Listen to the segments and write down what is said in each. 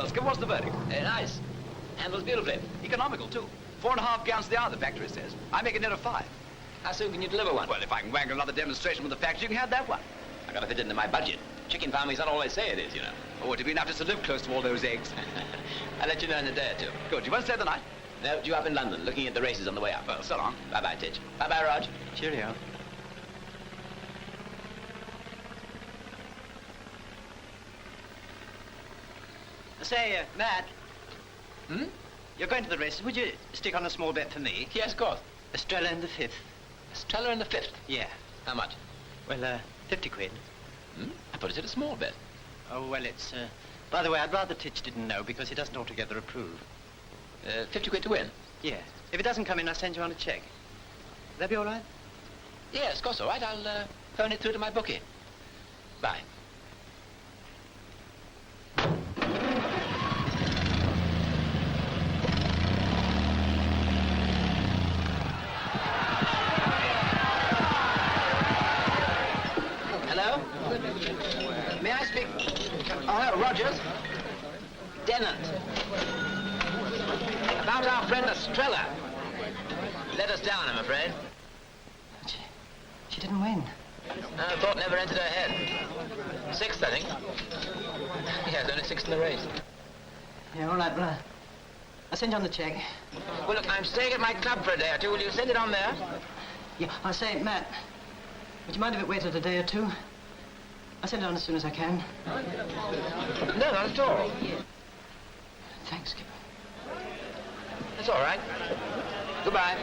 Well, Skipper, what's the verdict? Nice. Handles beautifully. Economical, too. 4.5 gallons to the hour, the factory says. I make a net of 5. How soon can you deliver one? Well, if I can wangle another demonstration with the factory, you can have that one. I gotta fit it into my budget. Chicken farming's not all they say it is, you know. Oh, it'd be enough just to live close to all those eggs. I'll let you know in a day or two. Good. You won't stay the night? No, due up in London, looking at the races on the way up. Well, so long. Bye-bye, Titch. Bye-bye, Rog. Cheerio. Say, Matt. Hmm? You're going to the races. Would you stick on a small bet for me? Yes, of course. Estrella in the 5th. Estrella in the 5th? Yeah. How much? Well, 50 quid. Hmm? I thought it said a small bet. Oh, well, it's, by the way, I'd rather Titch didn't know because he doesn't altogether approve. 50 quid to win? Yeah. If it doesn't come in, I'll send you on a check. Will that be all right? Yes, of course, all right. I'll phone it through to my bookie. Bye. Hello? May I speak? Oh, hello, Rogers. Dennant. About our friend Estrella. Let us down, I'm afraid. She didn't win. The thought never entered her head. 6th, I think. Yes, only 6th in the race. Yeah, all right, well, I'll send you on the check. Well, look, I'm staying at my club for a day or two. Will you send it on there? Yeah, I'll say, Matt, would you mind if it waited a day or two? I'll send it on as soon as I can. No, not at all. Thanks, Skipper. That's all right. Goodbye.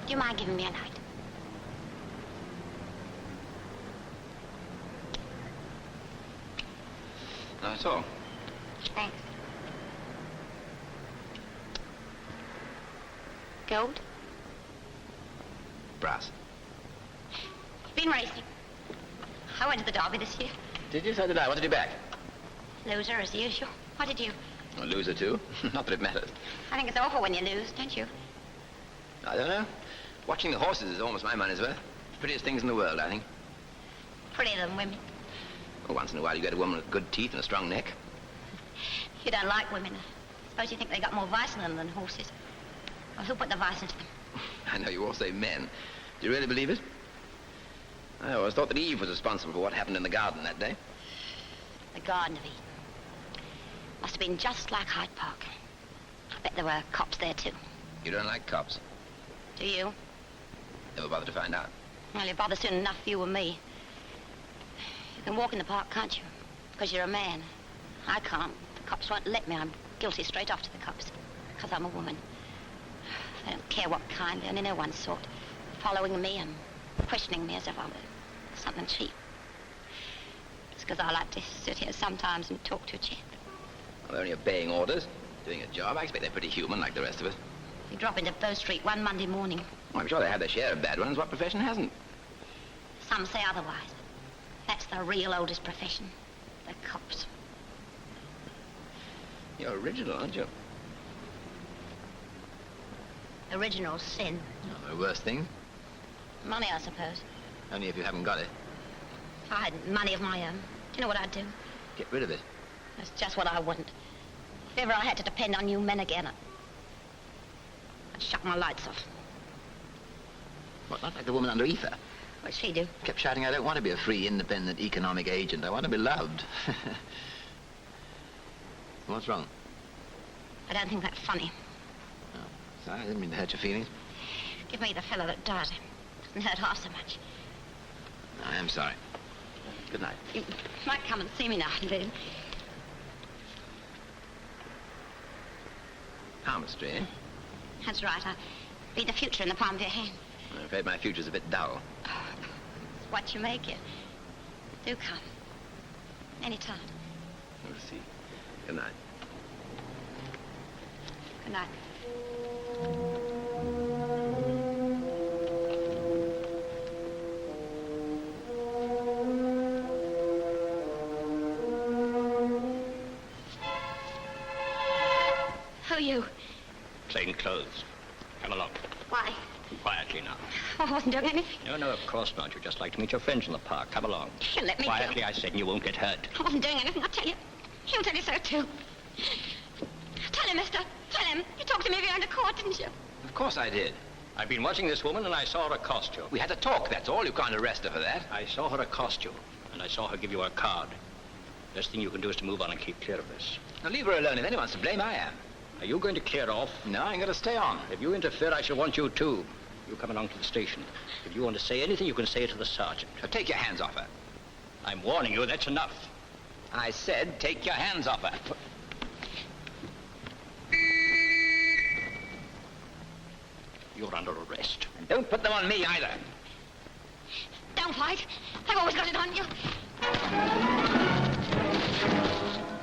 Do you mind giving me a light? Not at all. Thanks. Gold? Brass. You've been racing. I went to the Derby this year. Did you? So did I. What did you back? Loser, as usual. What did you? A loser, too. Not that it matters. I think it's awful when you lose, don't you? I don't know. Watching the horses is almost my money's worth. Prettiest things in the world, I think. Prettier than women. Well, once in a while you get a woman with good teeth and a strong neck. You don't like women. I suppose you think they got more vice in them than horses. Well, who put the vice into them? I know you all say men. Do you really believe it? I always thought that Eve was responsible for what happened in the garden that day. The Garden of Eden. Must have been just like Hyde Park. I bet there were cops there, too. You don't like cops. Do you? Never bothered to find out. Well, you bother soon enough, you and me. You can walk in the park, can't you? Because you're a man. I can't. The cops won't let me. I'm guilty straight off to the cops. Because I'm a woman. They don't care what kind. They only know one sort. Following me and questioning me as if I were something cheap. It's because I like to sit here sometimes and talk to a chap. Well, they're only obeying orders, doing a job. I expect they're pretty human like the rest of us. You drop into Bow Street one Monday morning. Well, I'm sure they have their share of bad ones. What profession hasn't? Some say otherwise. That's the real oldest profession. The cops. You're original, aren't you? Original sin. Oh, the worst thing. Money, I suppose. Only if you haven't got it. If I had money of my own, do you know what I'd do? Get rid of it. That's just what I wouldn't. If ever I had to depend on you men again, I'd shut my lights off. What, not like the woman under ether? What'd she do? Kept shouting, I don't want to be a free, independent economic agent. I want to be loved. Well, she do. Kept shouting, I don't want to be a free, independent economic agent. I want to be loved. What, not like the woman under ether? Kept shouting, I don't want to be a free, independent economic agent. I want to be loved. What's wrong? I don't think that's funny. Oh, sorry, I didn't mean to hurt your feelings. Give me the fellow that does. Doesn't hurt half so much. I am sorry. Good night. You might come and see me now and then. Palmistry, eh? That's right. I read the future in the palm of your hand. I'm afraid my future's a bit dull. It's what you make it. Do come. Anytime. We'll see. Good night. Good night. Who are you? Plain clothes. Come along. Why? Quietly now. I wasn't doing anything. No, of course not. You'd just like to meet your friends in the park. Come along. You let me Quietly, go. I said, and you won't get hurt. I wasn't doing anything, I'll tell you. He'll tell you so, too. Tell him, mister. Tell him. You talked to me behind the court, didn't you? Of course I did. I've been watching this woman, and I saw her accost you. We had a talk, that's all. You can't arrest her for that. I saw her accost you, and I saw her give you her card. Best thing you can do is to move on and keep clear of this. Now leave her alone. If anyone's to blame, I am. Are you going to clear off? No, I'm going to stay on. If you interfere, I shall want you too. You come along to the station. If you want to say anything, you can say it to the sergeant. Now take your hands off her. I'm warning you, that's enough. I said take your hands off her. You're under arrest. And don't put them on me either. Don't fight. I've always got it on you.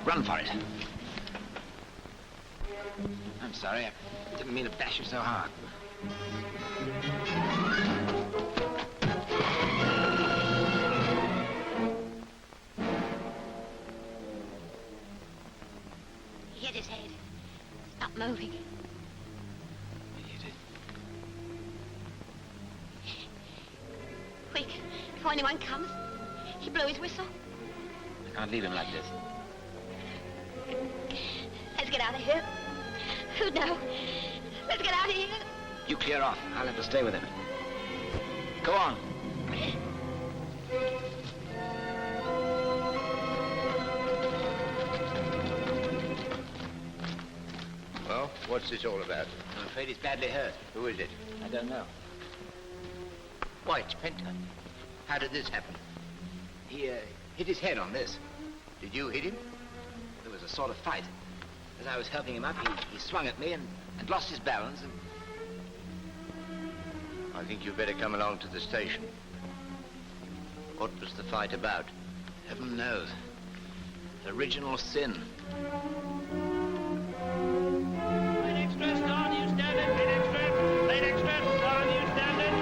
Run for it. I'm sorry. I didn't mean to bash you so hard. He hit his head. Stop moving. You did. Quick, before anyone comes. He blew his whistle. I can't leave him like this. Let's get out of here. Who'd know? Let's get out of here. You clear off. I'll have to stay with him. Go on. Well, what's this all about? I'm afraid he's badly hurt. Who is it? I don't know. Why, it's Penta. How did this happen? He hit his head on this. Did you hit him? There was a sort of fight. As I was helping him up, he swung at me and lost his balance and... I think you'd better come along to the station. What was the fight about? Heaven knows. Original sin. Lane Express, on you standard. Lane Express. Lane Express, on you standard.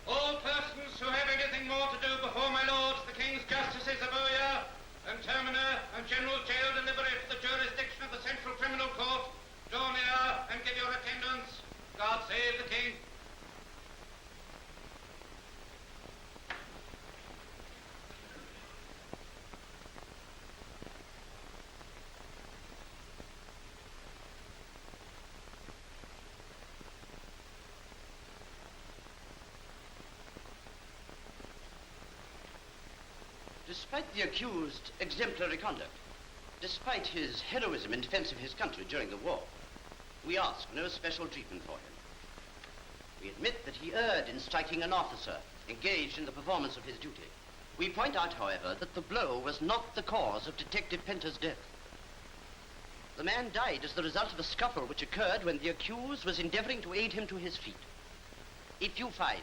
All persons who have anything more to do before my lords, the King's Justices of Oyer, and Terminer, and General Jail deliberate the jurisdiction of the Central Criminal Court, draw near and give your attendance. God save the King. Despite the accused exemplary conduct, despite his heroism in defense of his country during the war, we ask no special treatment for him. We admit that he erred in striking an officer engaged in the performance of his duty. We point out, however, that the blow was not the cause of Detective Penta's death. The man died as the result of a scuffle which occurred when the accused was endeavoring to aid him to his feet. If you find,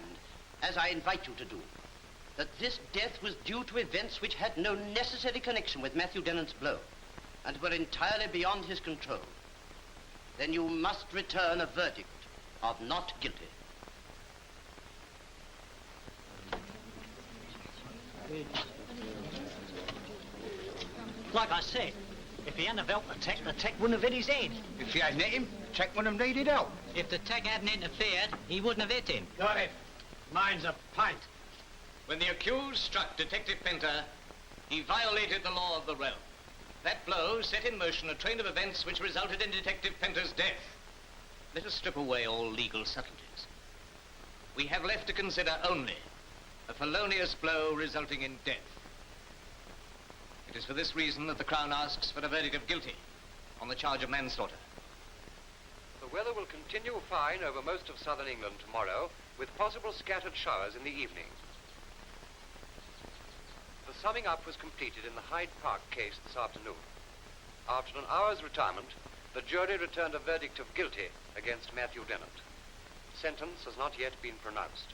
as I invite you to do, that this death was due to events which had no necessary connection with Matthew Dennant's blow and were entirely beyond his control, then you must return a verdict of not guilty. Like I said, if he hadn't felt the tech wouldn't have hit his head. If he hadn't hit him, the tech wouldn't have laid it out. If the tech hadn't interfered, he wouldn't have hit him. Got it. Mine's a pint. When the accused struck Detective Penter, he violated the law of the realm. That blow set in motion a train of events which resulted in Detective Penter's death. Let us strip away all legal subtleties. We have left to consider only a felonious blow resulting in death. It is for this reason that the Crown asks for a verdict of guilty on the charge of manslaughter. The weather will continue fine over most of southern England tomorrow, with possible scattered showers in the evening. The summing up was completed in the Hyde Park case this afternoon. After an hour's retirement, the jury returned a verdict of guilty against Matthew Dennett. Sentence has not yet been pronounced.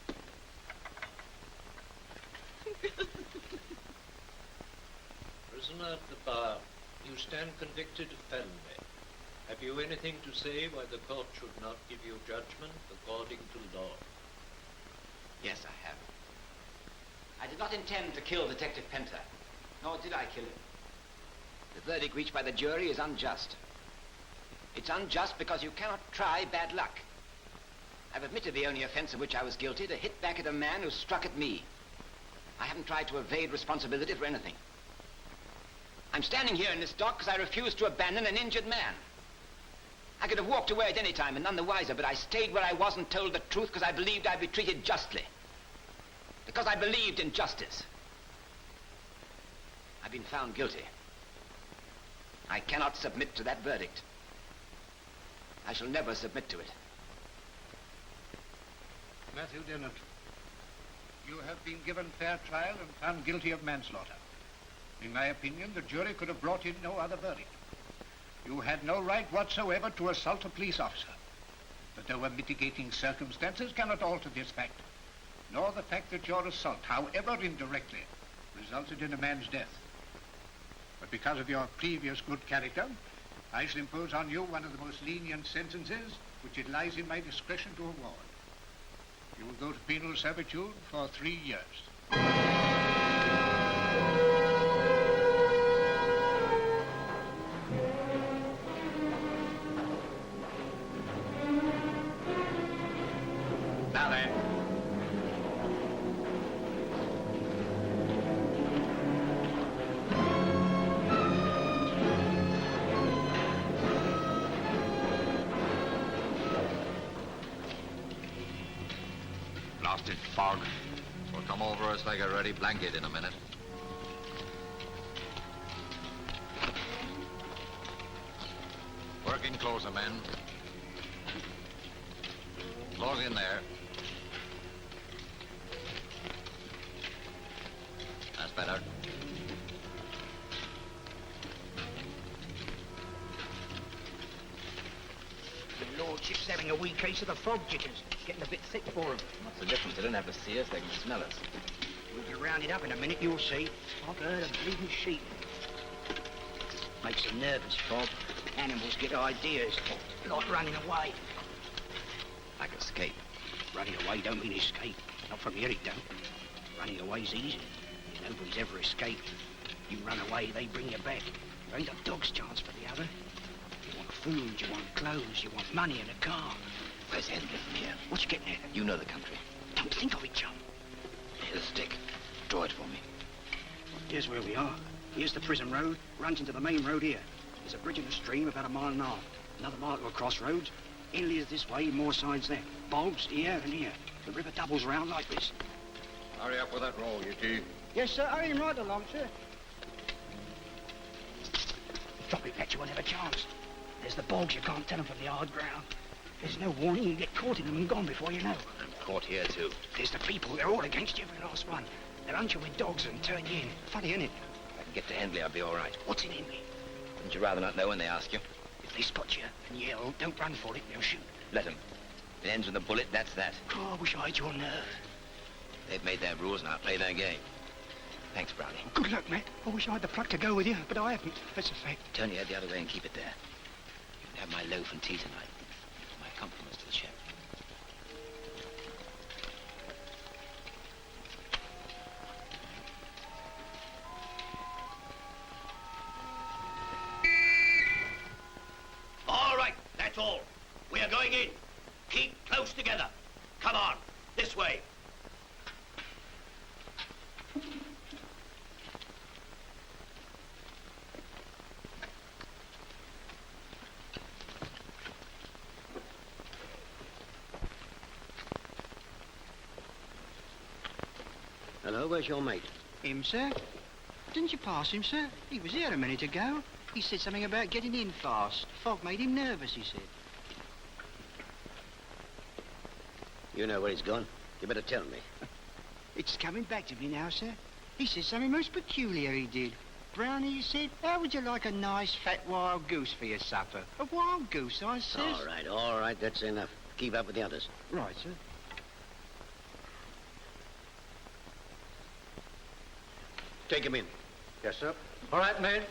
Prisoner at the bar, you stand convicted of felony. Have you anything to say why the court should not give you judgment according to law? Yes, I have. I did not intend to kill Detective Penter, nor did I kill him. The verdict reached by the jury is unjust. It's unjust because you cannot try bad luck. I've admitted the only offense of which I was guilty, to hit back at a man who struck at me. I haven't tried to evade responsibility for anything. I'm standing here in this dock because I refused to abandon an injured man. I could have walked away at any time and none the wiser, but I stayed where I was and told the truth because I believed I'd be treated justly. Because I believed in justice. I've been found guilty. I cannot submit to that verdict. I shall never submit to it. Matthew Dennett, you have been given fair trial and found guilty of manslaughter. In my opinion, the jury could have brought in no other verdict. You had no right whatsoever to assault a police officer. But there were mitigating circumstances cannot alter this fact, nor the fact that your assault, however indirectly, resulted in a man's death. But because of your previous good character, I shall impose on you one of the most lenient sentences which it lies in my discretion to award. You will go to penal servitude for 3 years. Now then. Blasted fog. Will come over us like a ready blanket in a minute. Working closer, men. Close in there. That's better. The Lordship's having a wee case of the fog jitters. Getting a bit thick for him. What's the difference? They don't have to see us, they can smell us. We'll be rounded up in a minute, you'll see. I've heard a bleeding sheep. Makes them nervous, fog. Animals get ideas, like running away. Like escape. Running away don't mean escape. Not from here, it don't. Running away's easy. Nobody's ever escaped. You run away, they bring you back. You ain't a dog's chance for the other. You want food, you want clothes, you want money and a car. Where's Henry from here? What you getting at? You know the country. Don't think of it, chum. Here's a stick. Draw it for me. Here's where we are. Here's the prison road. Runs into the main road here. There's a bridge in the stream about 1.5 miles. Another mile to a crossroads. Inly is this way, more sides there. Bogs here and here. The river doubles round like this. Hurry up with that roll, you two. Yes, sir. Hurry right along, sir. Drop it, Pat. You won't have a chance. There's the bogs. You can't tell them from the hard ground. There's no warning. You can get caught in them and gone before you know. I'm caught here, too. There's the people. They're all against you, every last one. They'll hunt you with dogs and turn you in. Funny, isn't it? If I can get to Henley, I'll be all right. What's in Henley? Wouldn't you rather not know when they ask you? If they spot you and yell, don't run for it. They'll shoot. Let them. If it ends with a bullet, that's that. Oh, I wish I had your nerve. They've made their rules, and I'll play their game. Thanks, Brownie. Good luck, Matt. I wish I had the pluck to go with you, but I haven't. That's a fact. Turn your head the other way and keep it there. You can have my loaf and tea tonight. My compliments to the chef. All right, that's all. We are going in. Keep close together. Come on, this way. Hello, where's your mate? Him, sir? Didn't you pass him, sir? He was here a minute ago. He said something about getting in fast. Fog made him nervous, he said. You know where he's gone. You better tell me. It's coming back to me now, sir. He said something most peculiar, he did. Brownie, he said, how would you like a nice fat wild goose for your supper? A wild goose, I says. All right, that's enough. Keep up with the others. Right, sir. Take him in. Yes, sir. All right, men.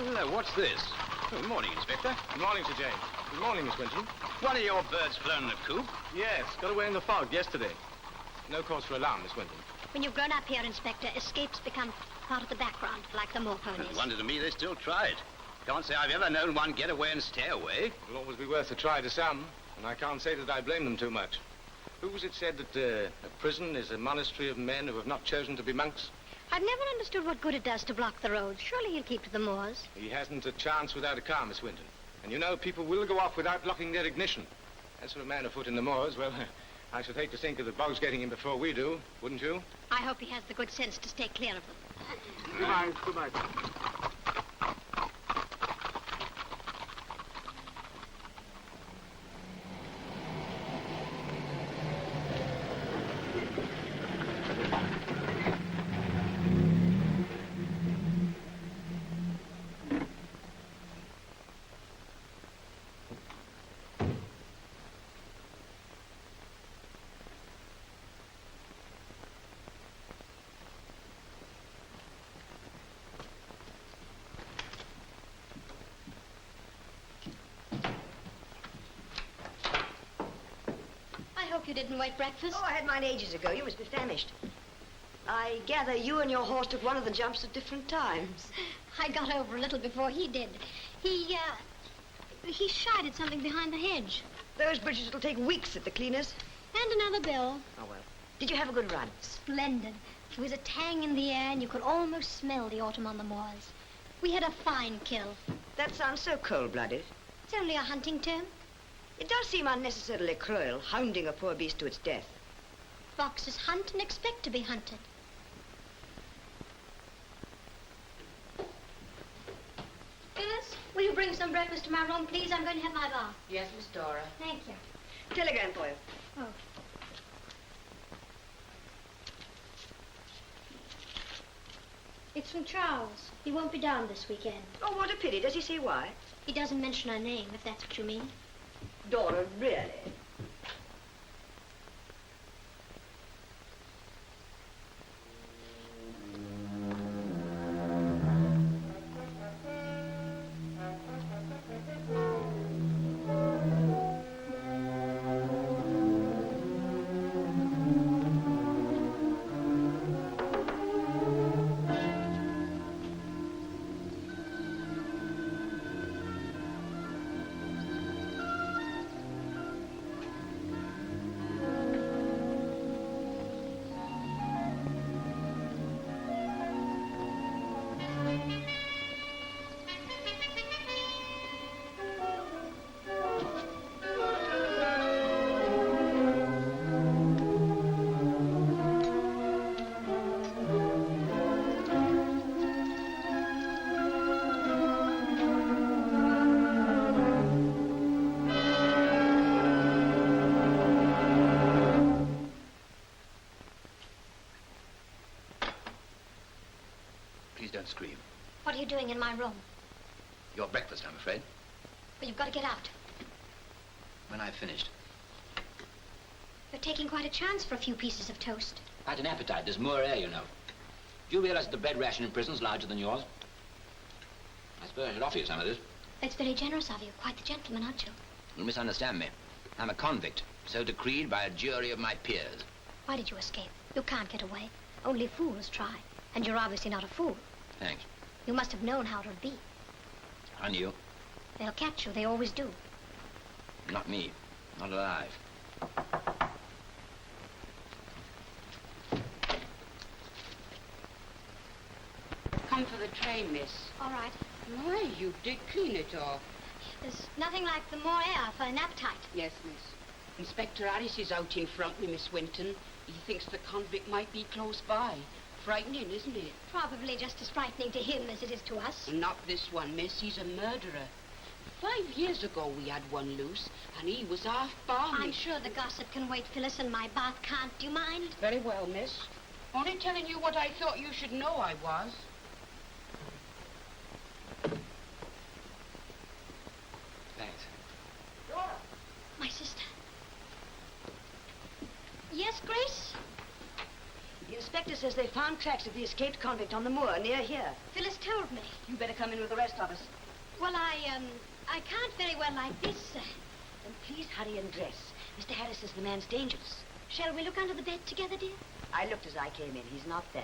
Hello, what's this? Good morning, Inspector. Good morning, Sir James. Good morning, Miss Winton. One of your birds flown in a coop? Yes, got away in the fog yesterday. No cause for alarm, Miss Winton. When you've grown up here, Inspector, escapes become part of the background, like the moor ponies. Wonder to me they still try it. Can't say I've ever known one get away and stay away. It'll always be worth a try to some, and I can't say that I blame them too much. Who was it said that a prison is a monastery of men who have not chosen to be monks? I've never understood what good it does to block the roads. Surely he'll keep to the moors. He hasn't a chance without a car, Miss Winton. And you know, people will go off without locking their ignition. As for a man afoot in the moors, well, I should hate to think of the bugs getting him before we do, wouldn't you? I hope he has the good sense to stay clear of them. Goodbye, goodbye. I hope you didn't wait breakfast. Oh, I had mine ages ago. You must be famished. I gather you and your horse took one of the jumps at different times. I got over a little before he did. He shied at something behind the hedge. Those bridges will take weeks at the cleaners. And another bill. Oh, well. Did you have a good run? Splendid. There was a tang in the air, and you could almost smell the autumn on the moors. We had a fine kill. That sounds so cold-blooded. It's only a hunting term. It does seem unnecessarily cruel, hounding a poor beast to its death. Foxes hunt and expect to be hunted. Phyllis, will you bring some breakfast to my room, please? I'm going to have my bath. Yes, Miss Dora. Thank you. Telegram for you. Oh. It's from Charles. He won't be down this weekend. Oh, what a pity. Does he say why? He doesn't mention her name, if that's what you mean. Dora, really? Don't scream. What are you doing in my room? Your breakfast, I'm afraid. Well, you've got to get out. When I've finished. You're taking quite a chance for a few pieces of toast. Quite an appetite. There's more air, you know. Do you realize that the bread ration in prison's larger than yours? I suppose I should offer you some of this. That's very generous of you. Quite the gentleman, aren't you? You misunderstand me. I'm a convict, so decreed by a jury of my peers. Why did you escape? You can't get away. Only fools try. And you're obviously not a fool. Thanks. You must have known how it would be. I knew. They'll catch you. They always do. Not me. Not alive. Come for the train, miss. All right. Why, you did clean it off. There's nothing like the more air for an appetite. Yes, miss. Inspector Harris is out in front with Miss Winton. He thinks the convict might be close by. Frightening, isn't it? Probably just as frightening to him as it is to us. Not this one, miss. He's a murderer. 5 years ago we had one loose, and he was half balmy. I'm sure the gossip can wait, Phyllis, and my bath can't. Do you mind? Very well, miss. Only telling you what I thought you should know I was. Thanks. Dora! My sister. Yes, Grace? The inspector says they found tracks of the escaped convict on the moor near here. Phyllis told me. You better come in with the rest of us. Well, I can't very well like this. Then please hurry and dress. Mr. Harris says the man's dangerous. Shall we look under the bed together, dear? I looked as I came in. He's not there.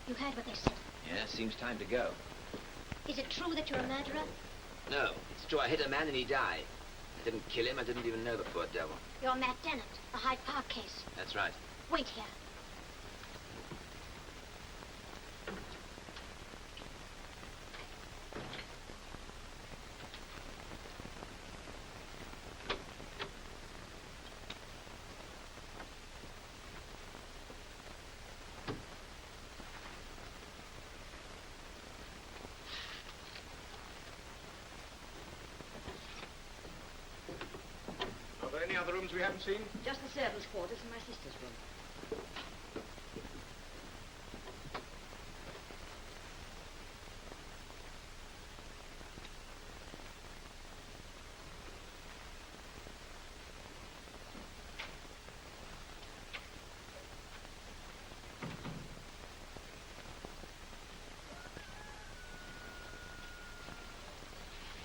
You heard what they said. Yeah, seems time to go. Is it true that you're a murderer? No, it's true. I hit a man and he died. didn't kill him. I didn't even know the poor devil. You're Matt Dennett, the Hyde Park case. That's right. Wait here. Are there any other rooms we haven't seen? Just the servants' quarters and my sister's room.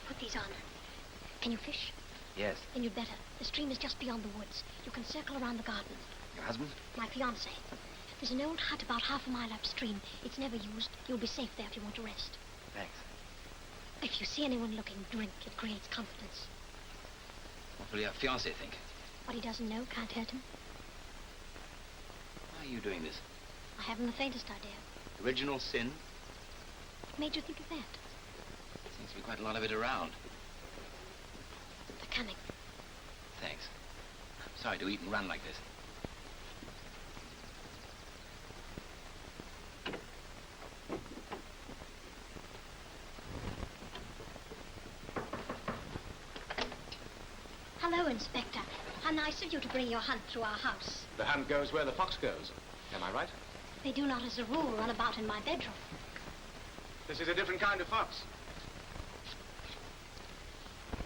Put these on. Can you fish? Yes. Then you'd better. The stream is just beyond the woods. You can circle around the garden. Your husband? My fiancé. There's an old hut about half a mile upstream. It's never used. You'll be safe there if you want to rest. Thanks. If you see anyone looking, drink. It creates confidence. What will your fiancé think? What he doesn't know can't hurt him. Why are you doing this? I haven't the faintest idea. Original sin? What made you think of that? Seems to be quite a lot of it around. They're coming. Thanks. I'm sorry to eat and run like this. Hello, Inspector. How nice of you to bring your hunt through our house. The hunt goes where the fox goes. Am I right? They do not, as a rule, run about in my bedroom. This is a different kind of fox.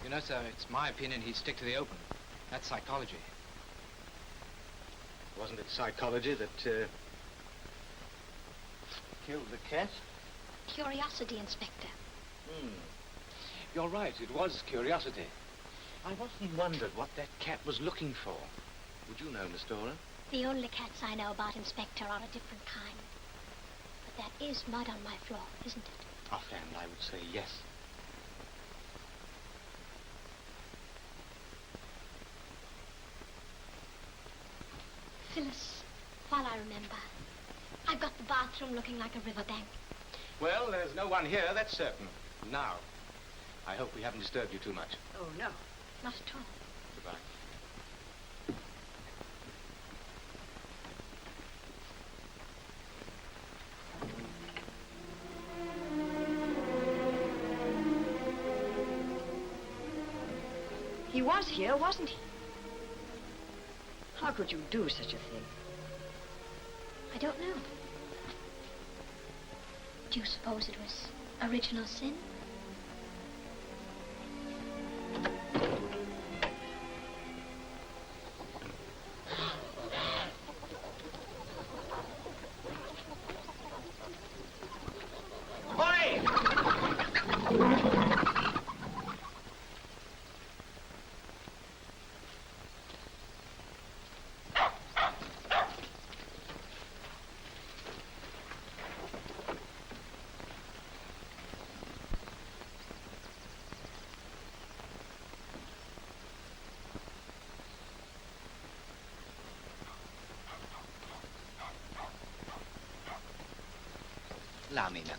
You know, sir, it's my opinion he'd stick to the open. That's psychology. Wasn't it psychology that killed the cat? Curiosity, Inspector. You're right, it was curiosity. I've often wondered what that cat was looking for. Would you know, Miss Dora? The only cats I know about, Inspector, are a different kind. But that is mud on my floor, isn't it? Offhand, I would say yes. Phyllis, while I remember, I've got the bathroom looking like a riverbank. Well, there's no one here, that's certain. Now, I hope we haven't disturbed you too much. Oh, no. Not at all. Goodbye. He was here, wasn't he? How could you do such a thing? I don't know. Do you suppose it was original sin? Allow me, madam.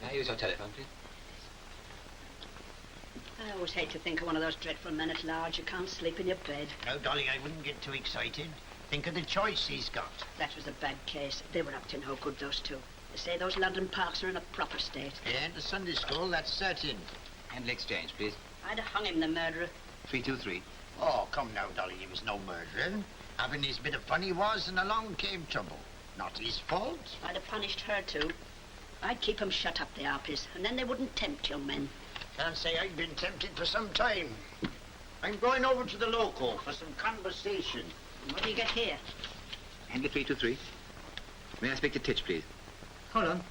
May I use your telephone, please? I always hate to think of one of those dreadful men at large. You can't sleep in your bed. No, Dolly, I wouldn't get too excited. Think of the choice he's got. That was a bad case. They were up to no good, those two. They say those London parks are in a proper state. Yeah, the Sunday school, that's certain. Handle exchange, please. I'd have hung him, the murderer. 323. Oh, come now, Dolly, he was no murderer. Having his bit of fun he was, and along came trouble. Not his fault. I'd have punished her, too. I'd keep 'em shut up, the harpies, and then they wouldn't tempt young men. Can't say I've been tempted for some time. I'm going over to the local for some conversation. What do you get here? Handle 323. May I speak to Titch, please? Hold on.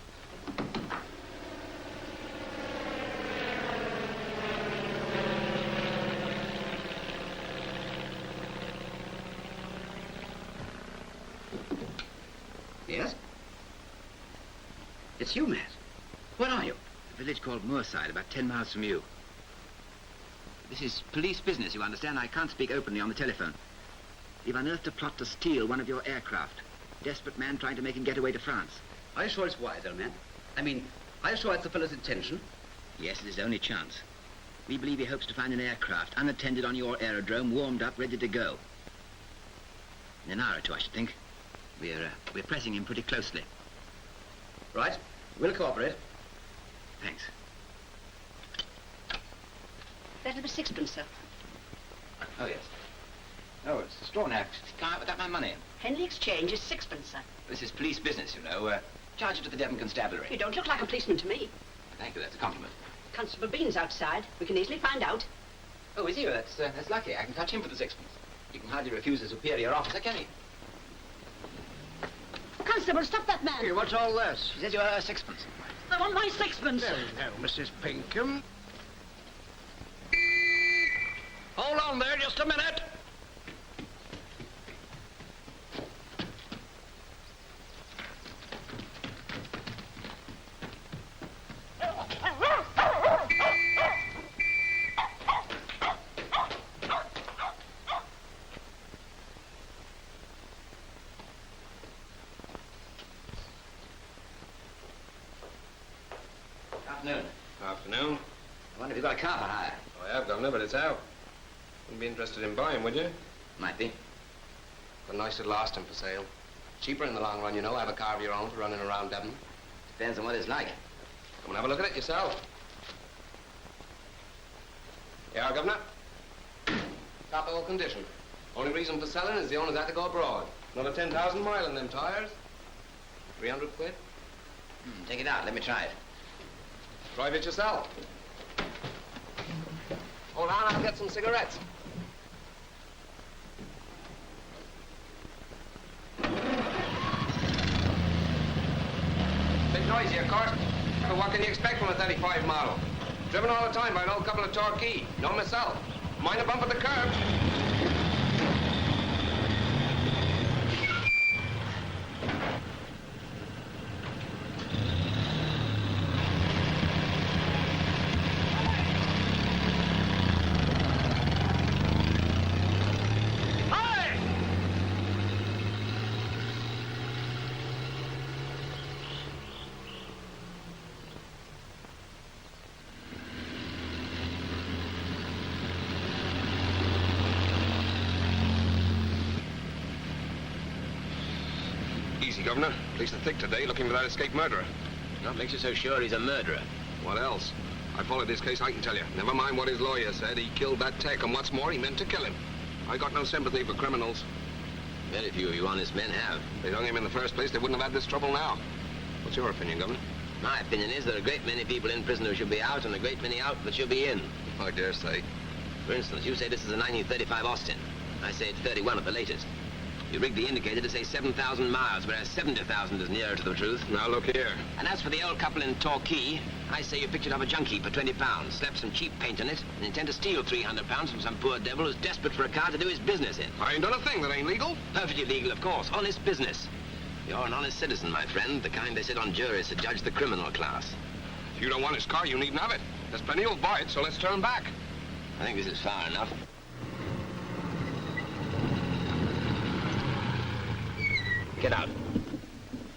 Yes? It's you, Matt. Where are you? A village called Moorside, about 10 miles from you. This is police business, you understand? I can't speak openly on the telephone. You've unearthed a plot to steal one of your aircraft. Desperate man trying to make him get away to France. Are you sure it's wise, old man? I mean, are you sure it's the fellow's intention? Yes, it is the only chance. We believe he hopes to find an aircraft, unattended on your aerodrome, warmed up, ready to go. In an hour or two, I should think. We're pressing him pretty closely. Right. We'll cooperate. Thanks. That'll be sixpence, sir. Oh, yes. Oh, it's a straw now. Come out without my money. Henley Exchange is sixpence, sir. This is police business, you know. Charge it to the Devon Constabulary. You don't look like a policeman to me. Thank you, that's a compliment. Constable Bean's outside. We can easily find out. Oh, is he? That's lucky. I can touch him for the sixpence. You can hardly refuse a superior officer, can he? Constable, stop that man. Hey, what's all this? She says you owe her sixpence. I want my sixpence. No, Mrs. Pinkham. Hold on there just a minute. Afternoon. Afternoon. I wonder if you've got a car for hire. I have, Governor, but it's out. Wouldn't be interested in buying, would you? Might be. Got a nice little Austin for sale. Cheaper in the long run, you know. Have a car of your own for running around Devon. Depends on what it's like. Come and have a look at it yourself. Yeah, Governor. Top old condition. Only reason for selling is the owners had to go abroad. Another 10,000 mile in them tires. 300 quid. Take it out. Let me try it. Drive it yourself. Hold on, I'll get some cigarettes. Bit noisy, of course. But what can you expect from a 35 model? Driven all the time by an old couple of Torquay. Know myself. Mind a bump at the curb. Easy, Governor. Police are thick today, looking for that escaped murderer. What makes you so sure he's a murderer? What else? I followed this case, I can tell you. Never mind what his lawyer said. He killed that tech, and what's more, he meant to kill him. I got no sympathy for criminals. Very few of you honest men have. If they'd hung him in the first place, they wouldn't have had this trouble now. What's your opinion, Governor? My opinion is there are a great many people in prison who should be out, and a great many out that should be in. I dare say. For instance, you say this is a 1935 Austin. I say it's 31 at the latest. You rigged the indicator to say 7,000 miles, whereas 70,000 is nearer to the truth. Now, look here. And as for the old couple in Torquay, I say you pictured up a junkie for 20 pounds, slapped some cheap paint on it, and intend to steal 300 pounds from some poor devil who's desperate for a car to do his business in. I ain't done a thing that ain't legal. Perfectly legal, of course. Honest business. You're an honest citizen, my friend, the kind they sit on juries to judge the criminal class. If you don't want his car, you needn't have it. There's plenty who'll buy it, so let's turn back. I think this is far enough. Get out.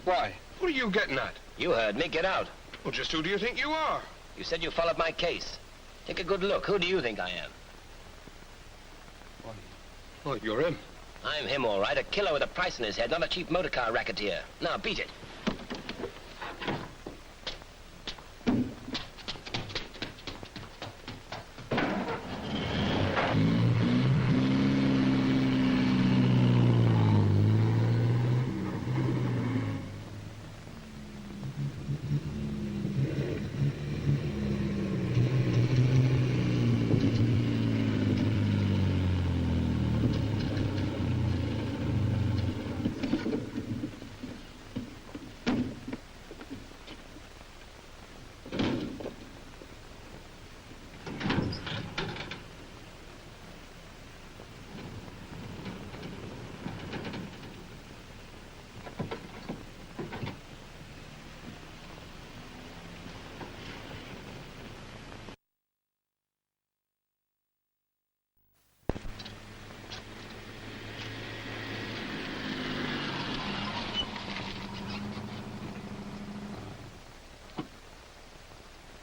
Why? What are you getting at? You heard me. Get out. Well, just who do you think you are? You said you followed my case. Take a good look. Who do you think I am? Oh, you're him. I'm him, all right. A killer with a price in his head, not a cheap motor car racketeer. Now, beat it.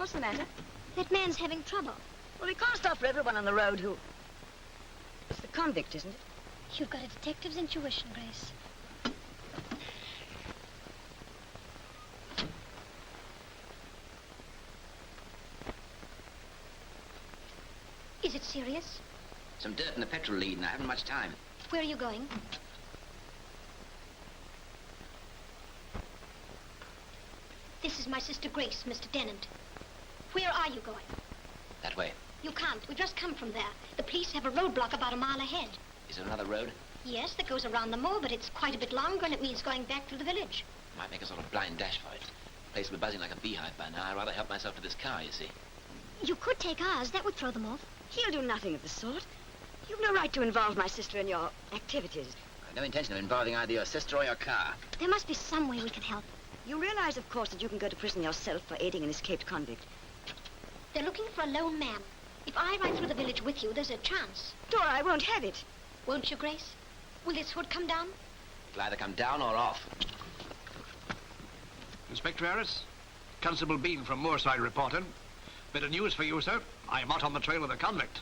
What's the matter? That man's having trouble. Well, we can't stop for everyone on the road who... It's the convict, isn't it? You've got a detective's intuition, Grace. Is it serious? Some dirt in the petrol lead and I haven't much time. Where are you going? This is my sister Grace, Mr. Dennant. Where are you going? That way. You can't. We just come from there. The police have a roadblock about a mile ahead. Is there another road? Yes, that goes around the moor, but it's quite a bit longer, and it means going back through the village. Might make a sort of blind dash for it. The place will be buzzing like a beehive by now. I'd rather help myself to this car, you see. You could take ours. That would throw them off. He'll do nothing of the sort. You've no right to involve my sister in your activities. I've no intention of involving either your sister or your car. There must be some way we can help. You realize, of course, that you can go to prison yourself for aiding an escaped convict. They're looking for a lone man. If I ride through the village with you, there's a chance. Dora, I won't have it. Won't you, Grace? Will this hood come down? It'll either come down or off. Inspector Harris, Constable Bean from Moorside reporting. Bit of news for you, sir. I am out on the trail of the convict.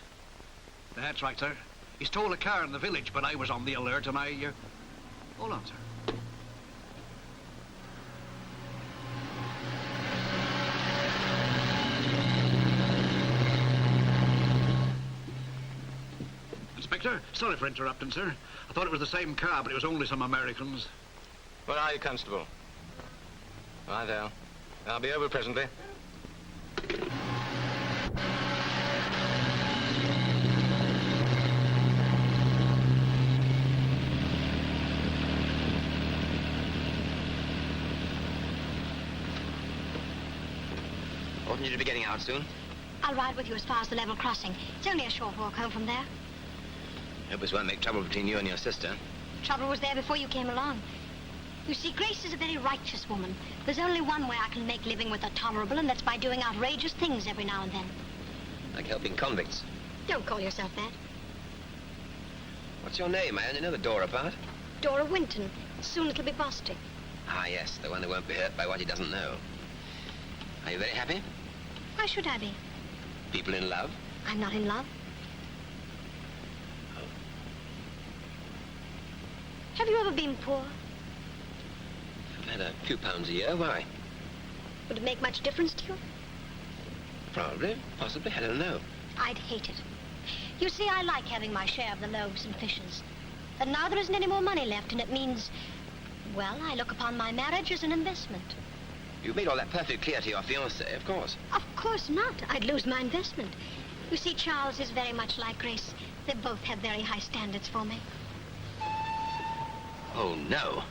That's right, sir. He stole a car in the village, but I was on the alert and I... Hold on, sir. Inspector, sorry for interrupting, sir. I thought it was the same car, but it was only some Americans. Where are you, Constable? Right there. I'll be over presently. Oughtn't you to be getting out soon? I'll ride with you as far as the level crossing. It's only a short walk home from there. Hope this won't make trouble between you and your sister. Trouble was there before you came along. You see, Grace is a very righteous woman. There's only one way I can make living with her tolerable, and that's by doing outrageous things every now and then. Like helping convicts. Don't call yourself that. What's your name? I only know the Dora part. Dora Winton. Soon it'll be Bostic. Ah, yes, the one who won't be hurt by what he doesn't know. Are you very happy? Why should I be? People in love? I'm not in love. Oh. Have you ever been poor? I've had a few pounds a year. Why? Would it make much difference to you? Probably. Possibly. I don't know. I'd hate it. You see, I like having my share of the loaves and fishes. But now there isn't any more money left, and it means, well, I look upon my marriage as an investment. You've made all that perfectly clear to your fiancé, of course. Of course not. I'd lose my investment. You see, Charles is very much like Grace. They both have very high standards for me. Oh, no.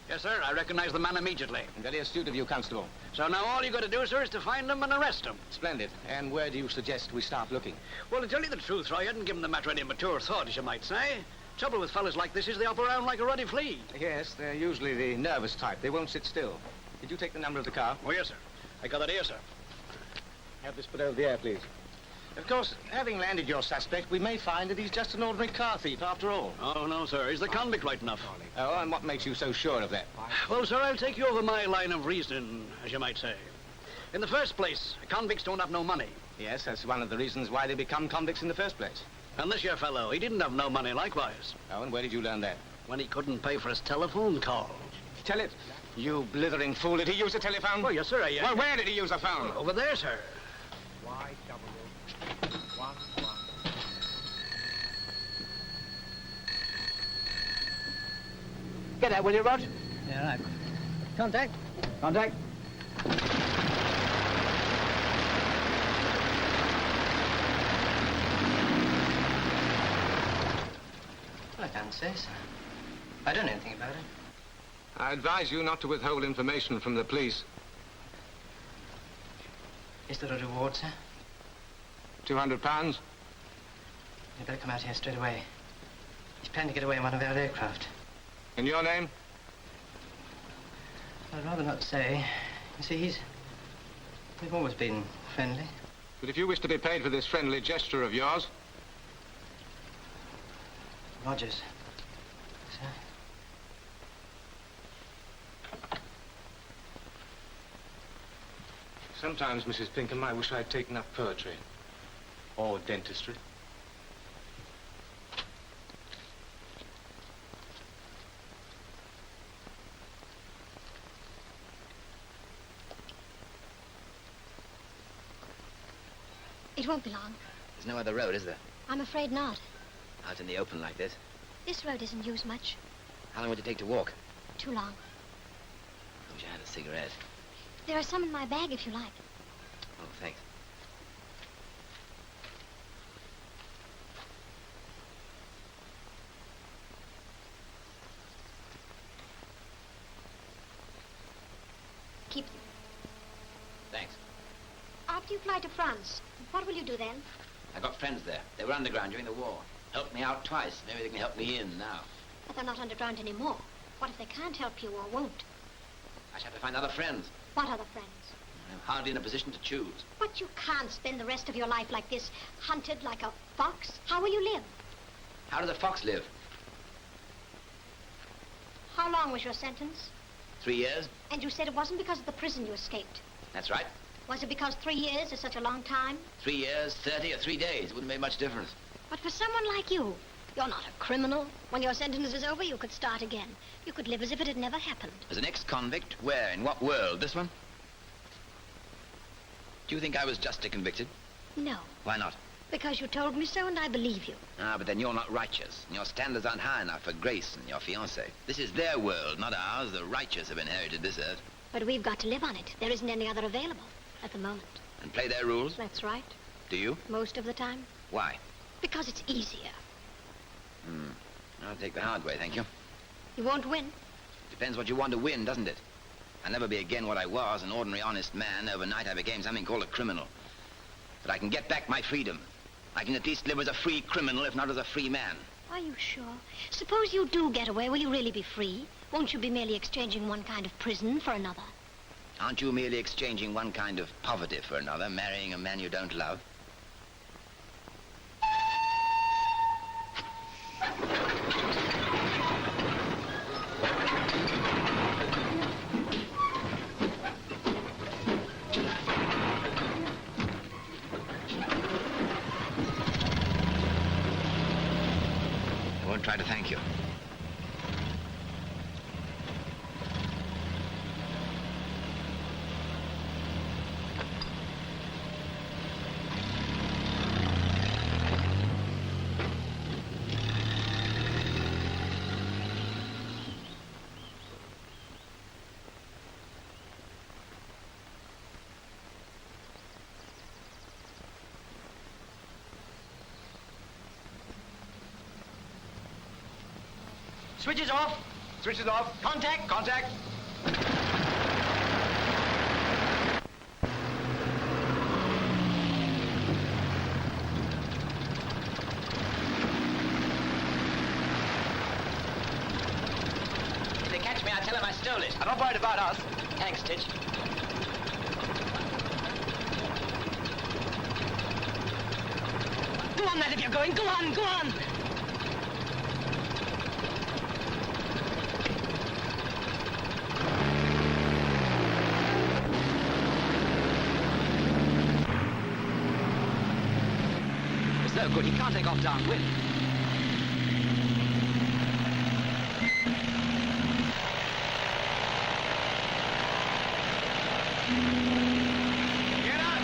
Yes, sir. I recognize the man immediately. Very astute of you, Constable. So now all you got to do, sir, is to find him and arrest him. Splendid. And where do you suggest we start looking? Well, to tell you the truth, I hadn't given the matter any mature thought, as you might say. Trouble with fellas like this is they hop around like a ruddy flea. Yes, they're usually the nervous type. They won't sit still. Did you take the number of the car? Oh, yes, sir. I got that here, sir. Have this put over the air, please. Of course, having landed your suspect, we may find that he's just an ordinary car thief after all. Oh, no, sir. He's the convict right enough. Oh, and what makes you so sure of that? Well, sir, I'll take you over my line of reasoning, as you might say. In the first place, convicts don't have no money. Yes, that's one of the reasons why they become convicts in the first place. And this here fellow, he didn't have no money likewise. Oh, and where did you learn that? When he couldn't pay for his telephone call. Tell it. You blithering fool. Did he use a telephone? Oh, yes, sir. Well, where did he use a phone? Over there, sir. Get that, will you, Rog? Yeah, right. Contact. Contact. I can't say so. I don't know anything about it. I advise you not to withhold information from the police. Is there a reward, sir? £200? You better come out here straight away. He's planning to get away in one of our aircraft. In your name? I'd rather not say. You see, we've always been friendly. But if you wish to be paid for this friendly gesture of yours... Rogers. Sir? Sometimes, Mrs. Pinkham, I wish I'd taken up poetry. Or dentistry. It won't be long. There's no other road, is there? I'm afraid not. Out in the open like this. This road isn't used much. How long would it take to walk? Too long. I wish I had a cigarette. There are some in my bag if you like. Oh, thanks. Keep them. Thanks. After you fly to France, what will you do then? I got friends there. They were underground during the war. Helped me out twice. Maybe they can help me in now. But they're not underground anymore. What if they can't help you or won't? I shall have to find other friends. What other friends? I'm hardly in a position to choose. But you can't spend the rest of your life like this, hunted like a fox. How will you live? How does a fox live? How long was your sentence? 3 years? And you said it wasn't because of the prison you escaped. That's right. Was it because 3 years is such a long time? 3 years, 30, or 3 days. Wouldn't make much difference. But for someone like you, you're not a criminal. When your sentence is over, you could start again. You could live as if it had never happened. As an ex-convict? Where? In what world? This one? Do you think I was justly convicted? No. Why not? Because you told me so and I believe you. Ah, but then you're not righteous. And your standards aren't high enough for Grace and your fiancé. This is their world, not ours. The righteous have inherited this earth. But we've got to live on it. There isn't any other available at the moment. And play their rules? That's right. Do you? Most of the time. Why? Because it's easier. I'll take the hard way, thank you. You won't win. Depends what you want to win, doesn't it? I'll never be again what I was, an ordinary honest man. Overnight I became something called a criminal. But I can get back my freedom. I can at least live as a free criminal, if not as a free man. Are you sure? Suppose you do get away, will you really be free? Won't you be merely exchanging one kind of prison for another? Aren't you merely exchanging one kind of poverty for another, marrying a man you don't love? I won't try to thank you. Switches off. Switches off. Contact. Contact. If they catch me, I'll tell them I stole it. I'm not worried about us. Thanks, Stitch. Go on, then, if you're going. Go on, go on. So good, he can't take off downwind. Get up!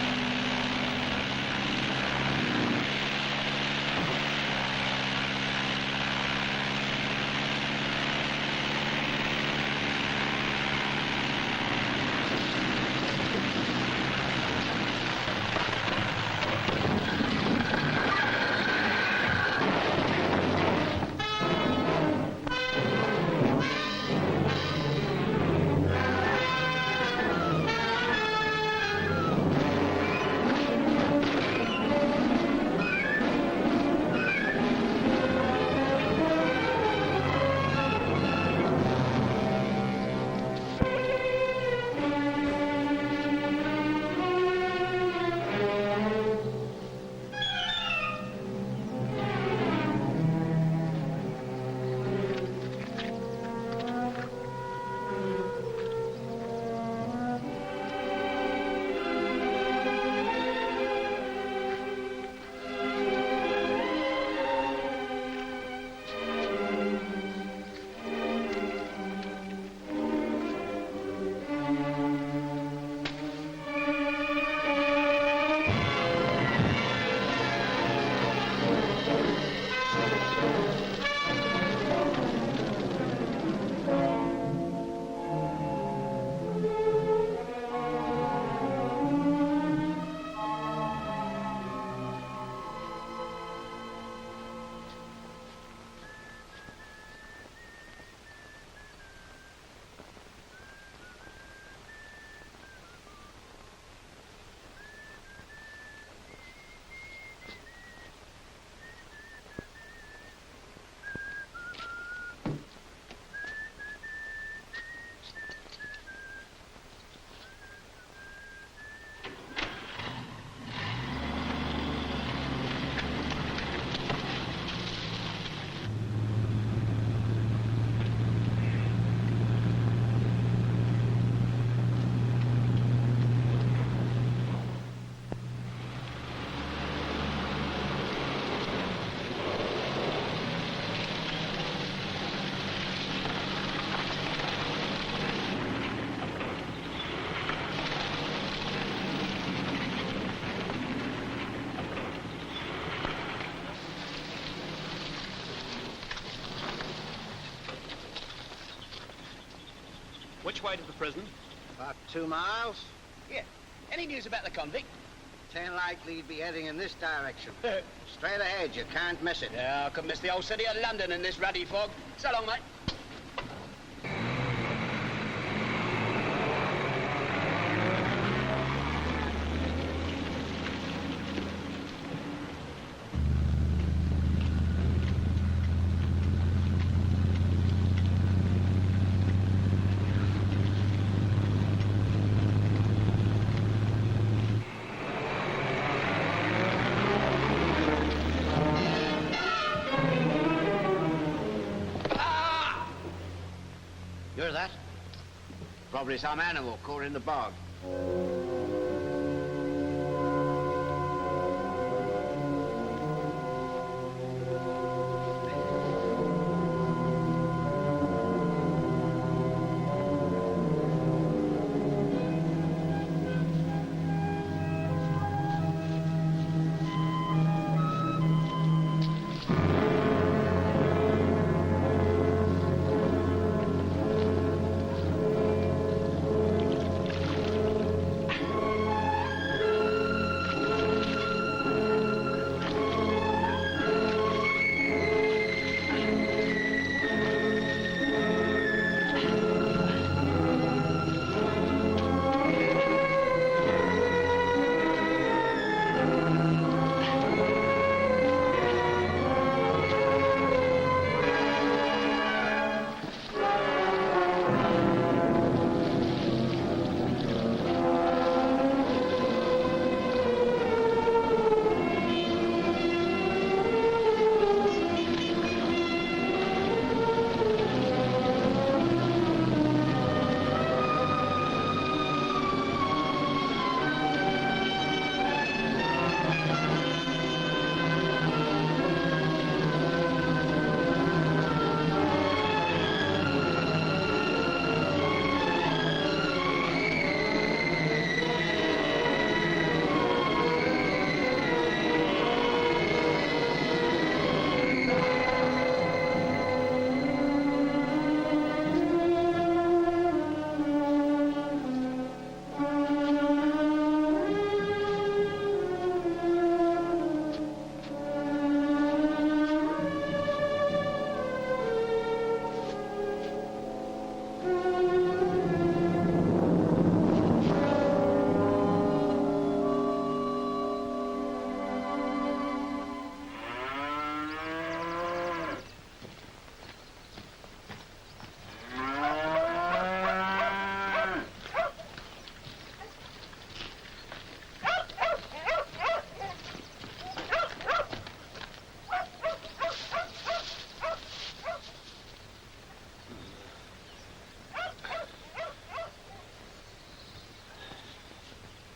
Which way to the prison? About 2 miles. Yeah. Any news about the convict? 'Tain't likely he'd be heading in this direction. Straight ahead, you can't miss it. Yeah, I could miss the old city of London in this ruddy fog. So long, mate. You're that? Probably some animal caught in the bog.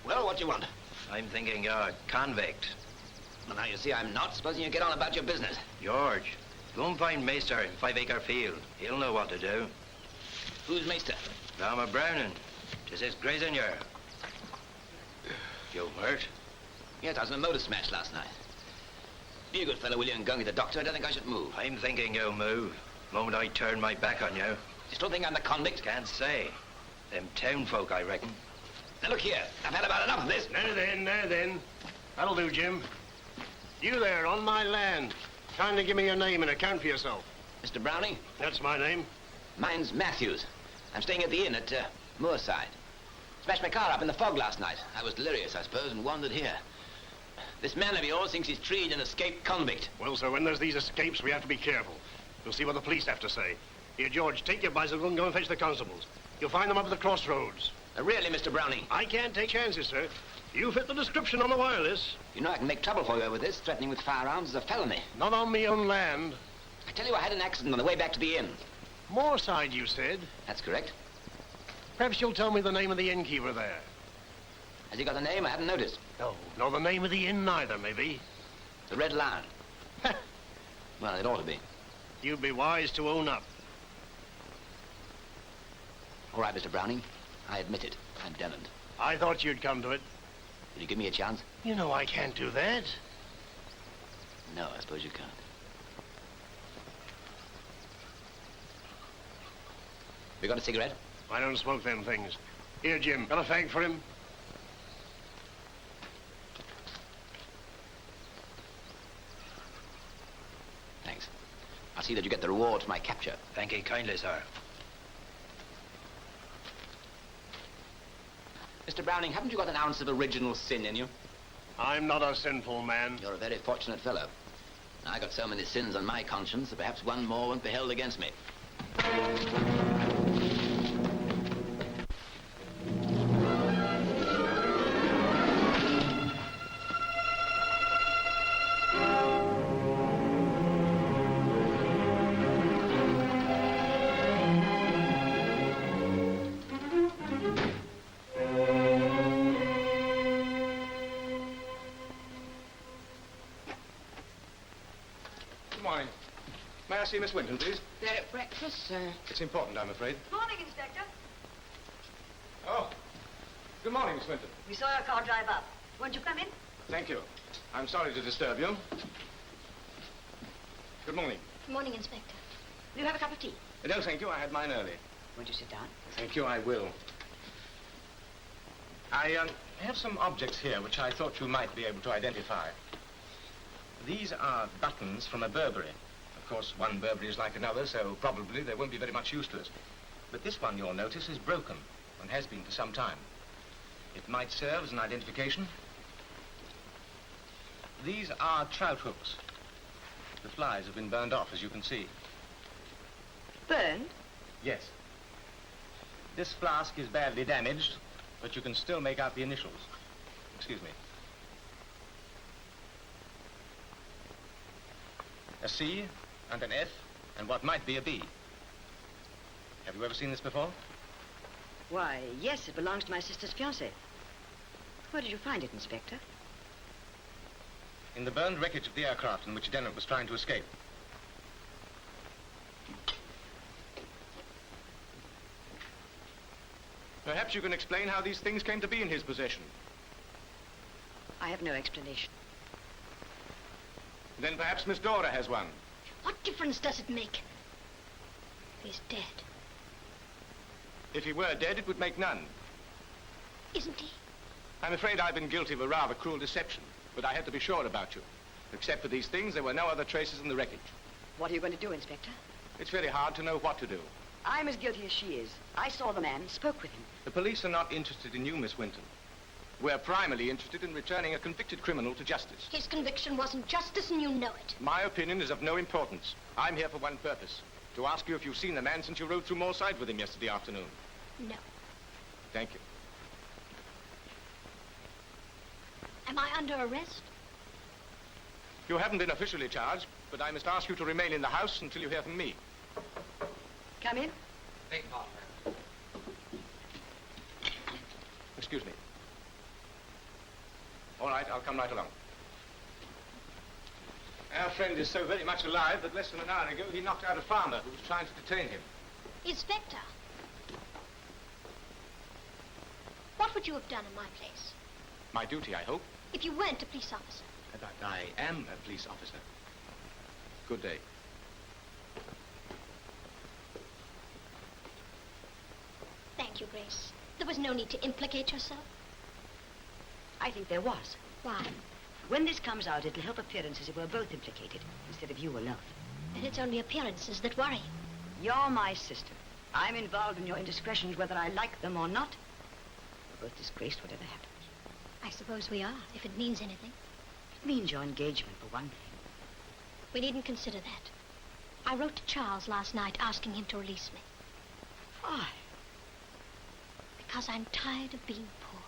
What do you want? I'm thinking you're a convict. Well, now you see I'm not. Supposing you get on about your business. George, go and find Maester in 5 Acre Field. He'll know what to do. Who's Maester? Farmer Browning. 'Tis his grazing year. You hurt? Yes, I was in a motor smash last night. Be a good fellow, will you, and go and get the doctor? I don't think I should move. I'm thinking you'll move. The moment I turn my back on you. You still think I'm the convict? Can't say. Them town folk, I reckon. Now, look here. I've had about enough of this. Now then. That'll do, Jim. You there, on my land. Kindly give me your name and account for yourself. Mr. Browning? That's my name. Mine's Matthews. I'm staying at the inn at Moorside. Smashed my car up in the fog last night. I was delirious, I suppose, and wandered here. This man of yours thinks he's treed an escaped convict. Well, sir, when there's these escapes, we have to be careful. You'll see what the police have to say. Here, George, take your bicycle and go and fetch the constables. You'll find them up at the crossroads. Really, Mr. Browning? I can't take chances, sir. You fit the description on the wireless. You know I can make trouble for you over this. Threatening with firearms is a felony. Not on me own land. I tell you, I had an accident on the way back to the inn. Moorside, you said? That's correct. Perhaps you'll tell me the name of the innkeeper there. Has he got a name? I hadn't noticed. No, nor the name of the inn neither, maybe. The Red Lion. Well, it ought to be. You'd be wise to own up. All right, Mr. Browning. I admit it. I'm Dennant. I thought you'd come to it. Will you give me a chance? You know I can't do that. No, I suppose you can't. You got a cigarette? I don't smoke them things. Here, Jim, got a fag for him? Thanks. I'll see that you get the reward for my capture. Thank you kindly, sir. Mr. Browning, haven't you got an ounce of original sin in you? I'm not a sinful man. You're a very fortunate fellow. I got so many sins on my conscience that perhaps one more won't be held against me. May I see Miss Winton, please? They're at breakfast, sir. It's important, I'm afraid. Morning, Inspector. Oh. Good morning, Miss Winton. We saw your car drive up. Won't you come in? Thank you. I'm sorry to disturb you. Good morning. Good morning, Inspector. Will you have a cup of tea? No, thank you. I had mine early. Won't you sit down? Thank you, I will. I have some objects here which I thought you might be able to identify. These are buttons from a Burberry. Of course, one Burberry is like another, so probably they won't be very much use to us. But this one, you'll notice, is broken and has been for some time. It might serve as an identification. These are trout hooks. The flies have been burned off, as you can see. Burned? Yes. This flask is badly damaged, but you can still make out the initials. Excuse me. A C and an F and what might be a B. Have you ever seen this before? Why, yes, it belongs to my sister's fiancé. Where did you find it, Inspector? In the burned wreckage of the aircraft in which Dennett was trying to escape. Perhaps you can explain how these things came to be in his possession. I have no explanation. Then perhaps Miss Dora has one. What difference does it make? He's dead. If he were dead, it would make none. Isn't he? I'm afraid I've been guilty of a rather cruel deception, but I had to be sure about you. Except for these things, there were no other traces in the wreckage. What are you going to do, Inspector? It's very hard to know what to do. I'm as guilty as she is. I saw the man, spoke with him. The police are not interested in you, Miss Winton. We're primarily interested in returning a convicted criminal to justice. His conviction wasn't justice, and you know it. My opinion is of no importance. I'm here for one purpose, to ask you if you've seen the man since you rode through Moorside with him yesterday afternoon. No. Thank you. Am I under arrest? You haven't been officially charged, but I must ask you to remain in the house until you hear from me. Come in. Beg pardon. Excuse me. All right, I'll come right along. Our friend is so very much alive that less than an hour ago he knocked out a farmer who was trying to detain him. Inspector. What would you have done in my place? My duty, I hope. If you weren't a police officer. But I am a police officer. Good day. Thank you, Grace. There was no need to implicate yourself. I think there was. Why? When this comes out, it'll help appearances if we're both implicated, instead of you alone. And it's only appearances that worry. You're my sister. I'm involved in your indiscretions whether I like them or not. We're both disgraced whatever happens. I suppose we are, if it means anything. It means your engagement, for one thing. We needn't consider that. I wrote to Charles last night asking him to release me. Why? Because I'm tired of being poor.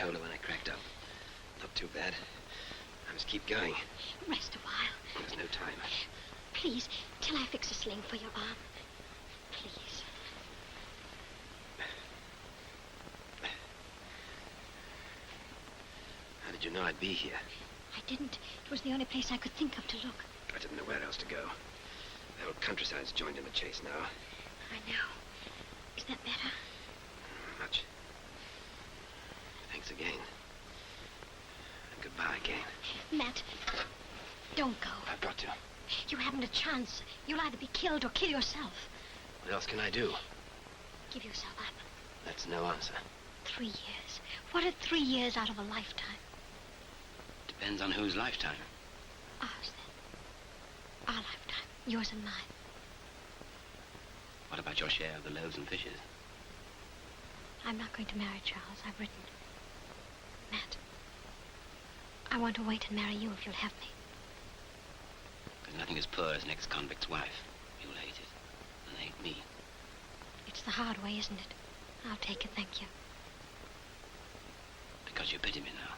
shoulder when I cracked up. Not too bad. I must keep going. Rest a while. There's no time. Please, till I fix a sling for your arm. Please. How did you know I'd be here? I didn't. It was the only place I could think of to look. I didn't know where else to go. The whole countryside's joined in the chase now. I know. Is that better? Much. Thanks again. And goodbye again. Matt, don't go. I've got to. You haven't a chance. You'll either be killed or kill yourself. What else can I do? Give yourself up. That's no answer. 3 years. What are 3 years out of a lifetime? Depends on whose lifetime. Ours, then. Our lifetime. Yours and mine. What about your share of the loaves and fishes? I'm not going to marry Charles. I've written. Matt, I want to wait and marry you if you'll have me. There's nothing as poor as an ex-convict's wife. You'll hate it. And hate me. It's the hard way, isn't it? I'll take it, thank you. Because you pity me now.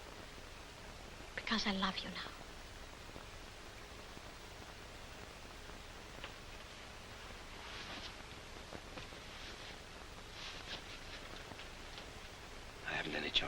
Because I love you now. I haven't any choice.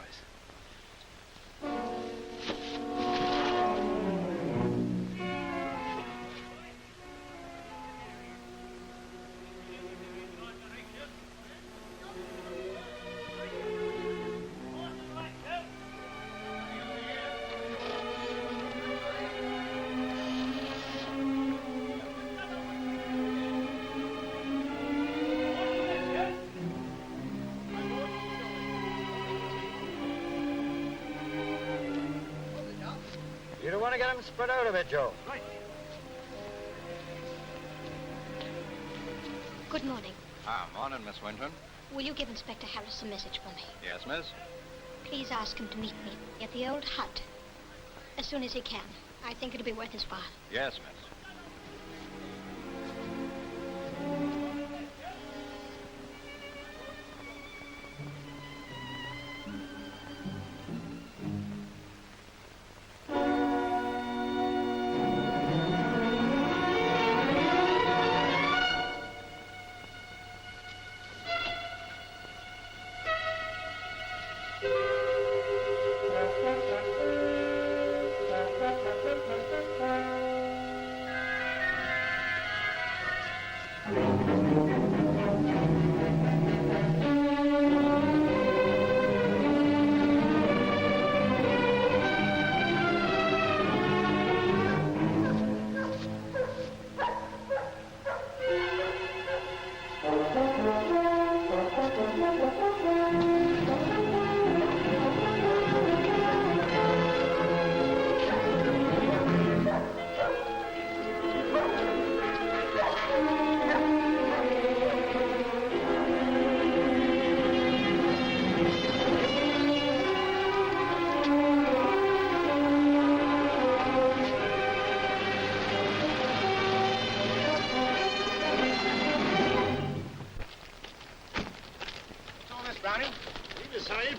You don't want to get them spread out a bit, Joe. Right. Good morning. Morning, Miss Winton. Will you give Inspector Harris a message for me? Yes, miss? Please ask him to meet me at the old hut as soon as he can. I think it'll be worth his while. Yes, miss.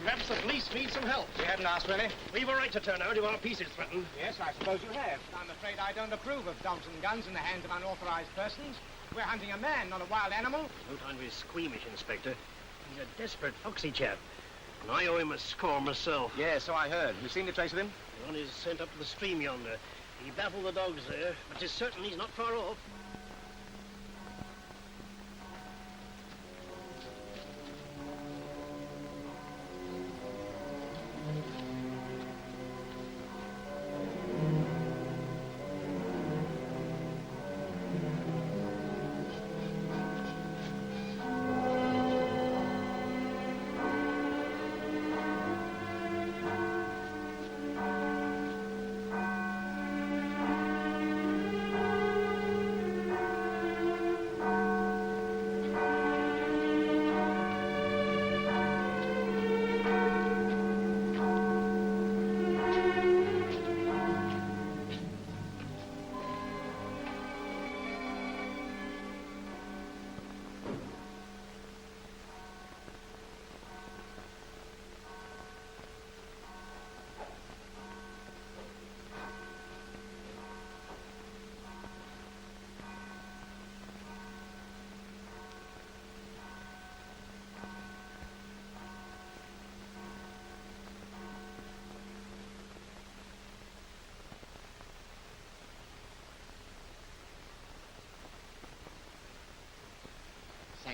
Perhaps the police need some help. You hadn't asked for any? We've a right to turn out if our peace is threatened. Yes, I suppose you have. I'm afraid I don't approve of dogs and guns in the hands of unauthorized persons. We're hunting a man, not a wild animal. No time to be squeamish, Inspector. He's a desperate, foxy chap. And I owe him a score myself. Yes, so I heard. You seen the trace of him? On his scent up to the stream yonder. He baffled the dogs there, but 'tis certain he's not far off.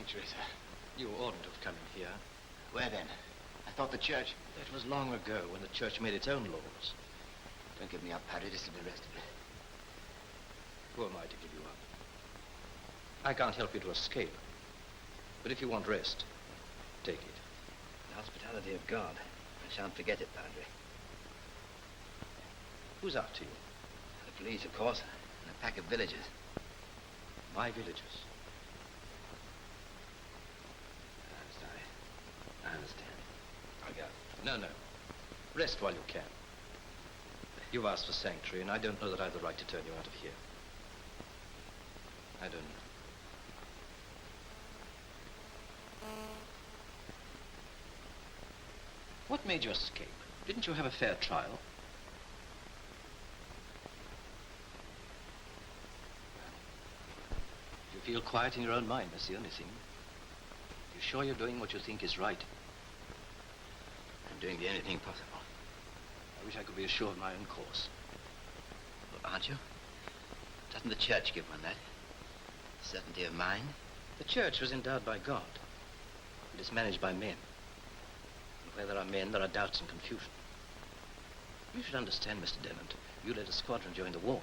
sanctuary, sir. You oughtn't to have come in here. Where then? I thought the church... That was long ago when the church made its own laws. Don't give me up, Padre. This will be arrested. Who am I to give you up? I can't help you to escape. But if you want rest, take it. The hospitality of God. I shan't forget it, Padre. Who's after you? The police, of course, and a pack of villagers. My villagers? I'm sorry. I understand. I'll go. No. Rest while you can. You've asked for sanctuary, and I don't know that I have the right to turn you out of here. I don't know. What made you escape? Didn't you have a fair trial? You feel quiet in your own mind, that's the only thing. You're sure you're doing what you think is right? I'm doing the only thing possible. I wish I could be as sure of my own course. Well, aren't you? Doesn't the church give one that? Certainty of mind? The church was endowed by God. It is managed by men. And where there are men, there are doubts and confusion. You should understand, Mr. Dennant. You led a squadron during the war.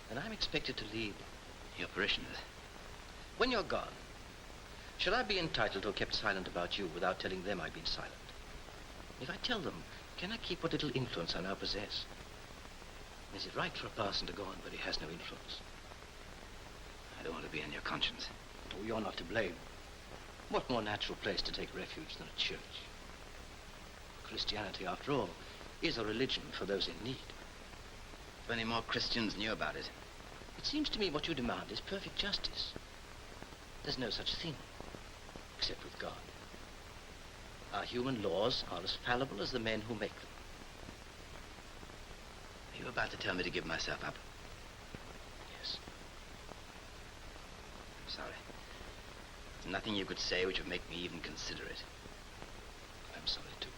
And I'm expected to lead your parishioners. When you're gone, shall I be entitled to have kept silent about you without telling them I've been silent? If I tell them, can I keep what little influence I now possess? Is it right for a parson to go on where he has no influence? I don't want to be on your conscience. Oh, you're not to blame. What more natural place to take refuge than a church? Christianity, after all, is a religion for those in need. If only more Christians knew about it. It seems to me what you demand is perfect justice. There's no such thing, except with God. Our human laws are as fallible as the men who make them. Are you about to tell me to give myself up? Yes. I'm sorry. There's nothing you could say which would make me even consider it. I'm sorry, too.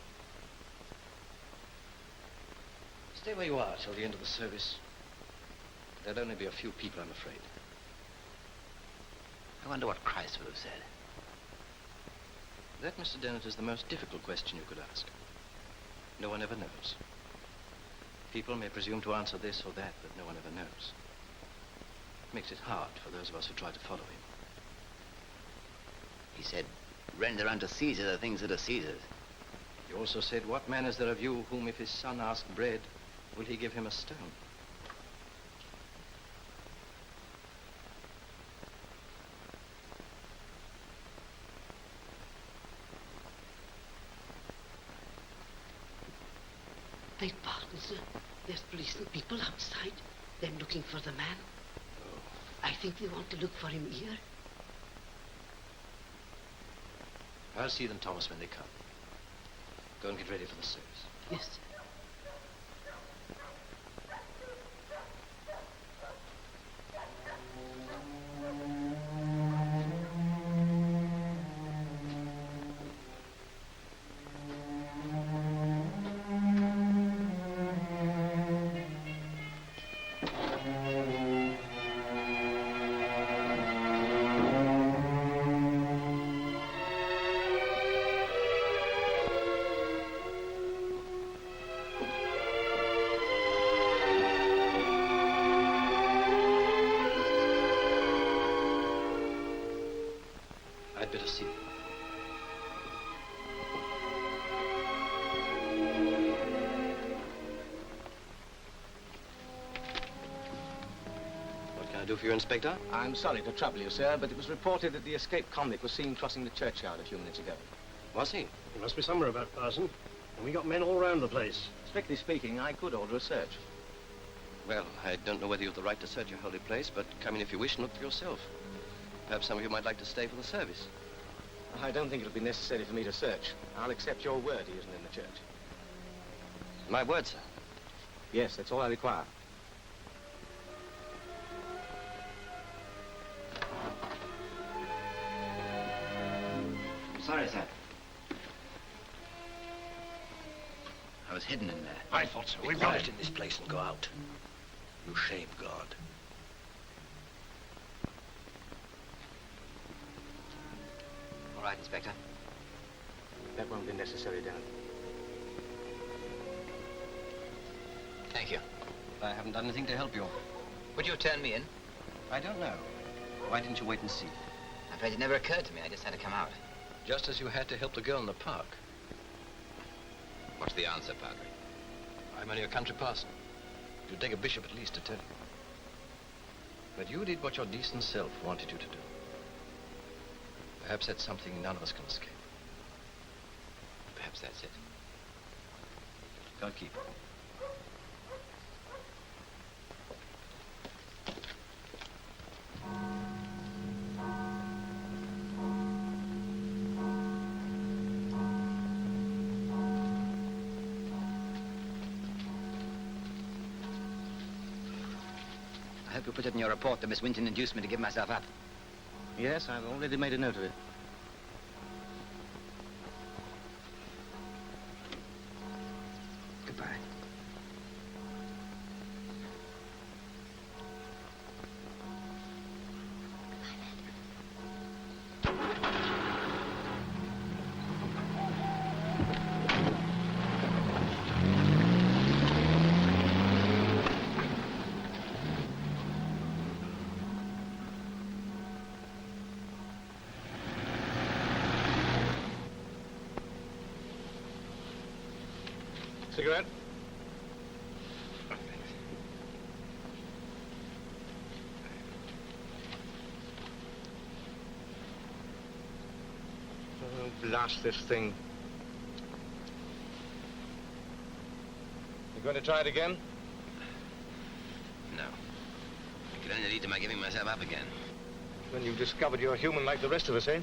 Stay where you are till the end of the service. There'll only be a few people, I'm afraid. I wonder what Christ would have said. That, Mr. Dennett, is the most difficult question you could ask. No one ever knows. People may presume to answer this or that, but no one ever knows. It makes it hard for those of us who try to follow him. He said, render unto Caesar the things that are Caesar's. He also said, what man is there of you whom if his son ask bread, will he give him a stone? Beg pardon, sir. There's police and people outside. They're looking for the man. Oh. I think they want to look for him here. I'll see them, Thomas, when they come. Go and get ready for the service. Yes, sir. I'd better see them. What can I do for you, Inspector? I'm sorry to trouble you, sir, but it was reported that the escaped convict was seen crossing the churchyard a few minutes ago. Was he? He must be somewhere about, Parson. And we got men all around the place. Strictly speaking, I could order a search. Well, I don't know whether you've the right to search your holy place, but come in if you wish and look for yourself. Perhaps some of you might like to stay for the service. I don't think it'll be necessary for me to search. I'll accept your word he isn't in the church. My word, sir. Yes, that's all I require. I'm sorry, sir. I was hidden in there. I thought so. Be quiet in this place and go out. You shame God. right, Inspector. That won't be necessary, Dennett. Thank you. I haven't done anything to help you. Would you have turned me in? I don't know. Why didn't you wait and see? I'm afraid it never occurred to me. I just had to come out. Just as you had to help the girl in the park. What's the answer, Padre? I'm only a country parson. It'll take a bishop at least to tell you. But you did what your decent self wanted you to do. Perhaps that's something none of us can escape. Perhaps that's it. God keep you. I hope you put it in your report that Miss Winton induced me to give myself up. Yes, I've already made a note of it. Goodbye. Cigarette? Oh, blast this thing. You going to try it again? No. It could only lead to my giving myself up again. When you've discovered you're human like the rest of us, eh?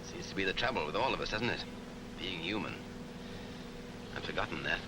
Seems to be the trouble with all of us, doesn't it? Being human. I've forgotten that.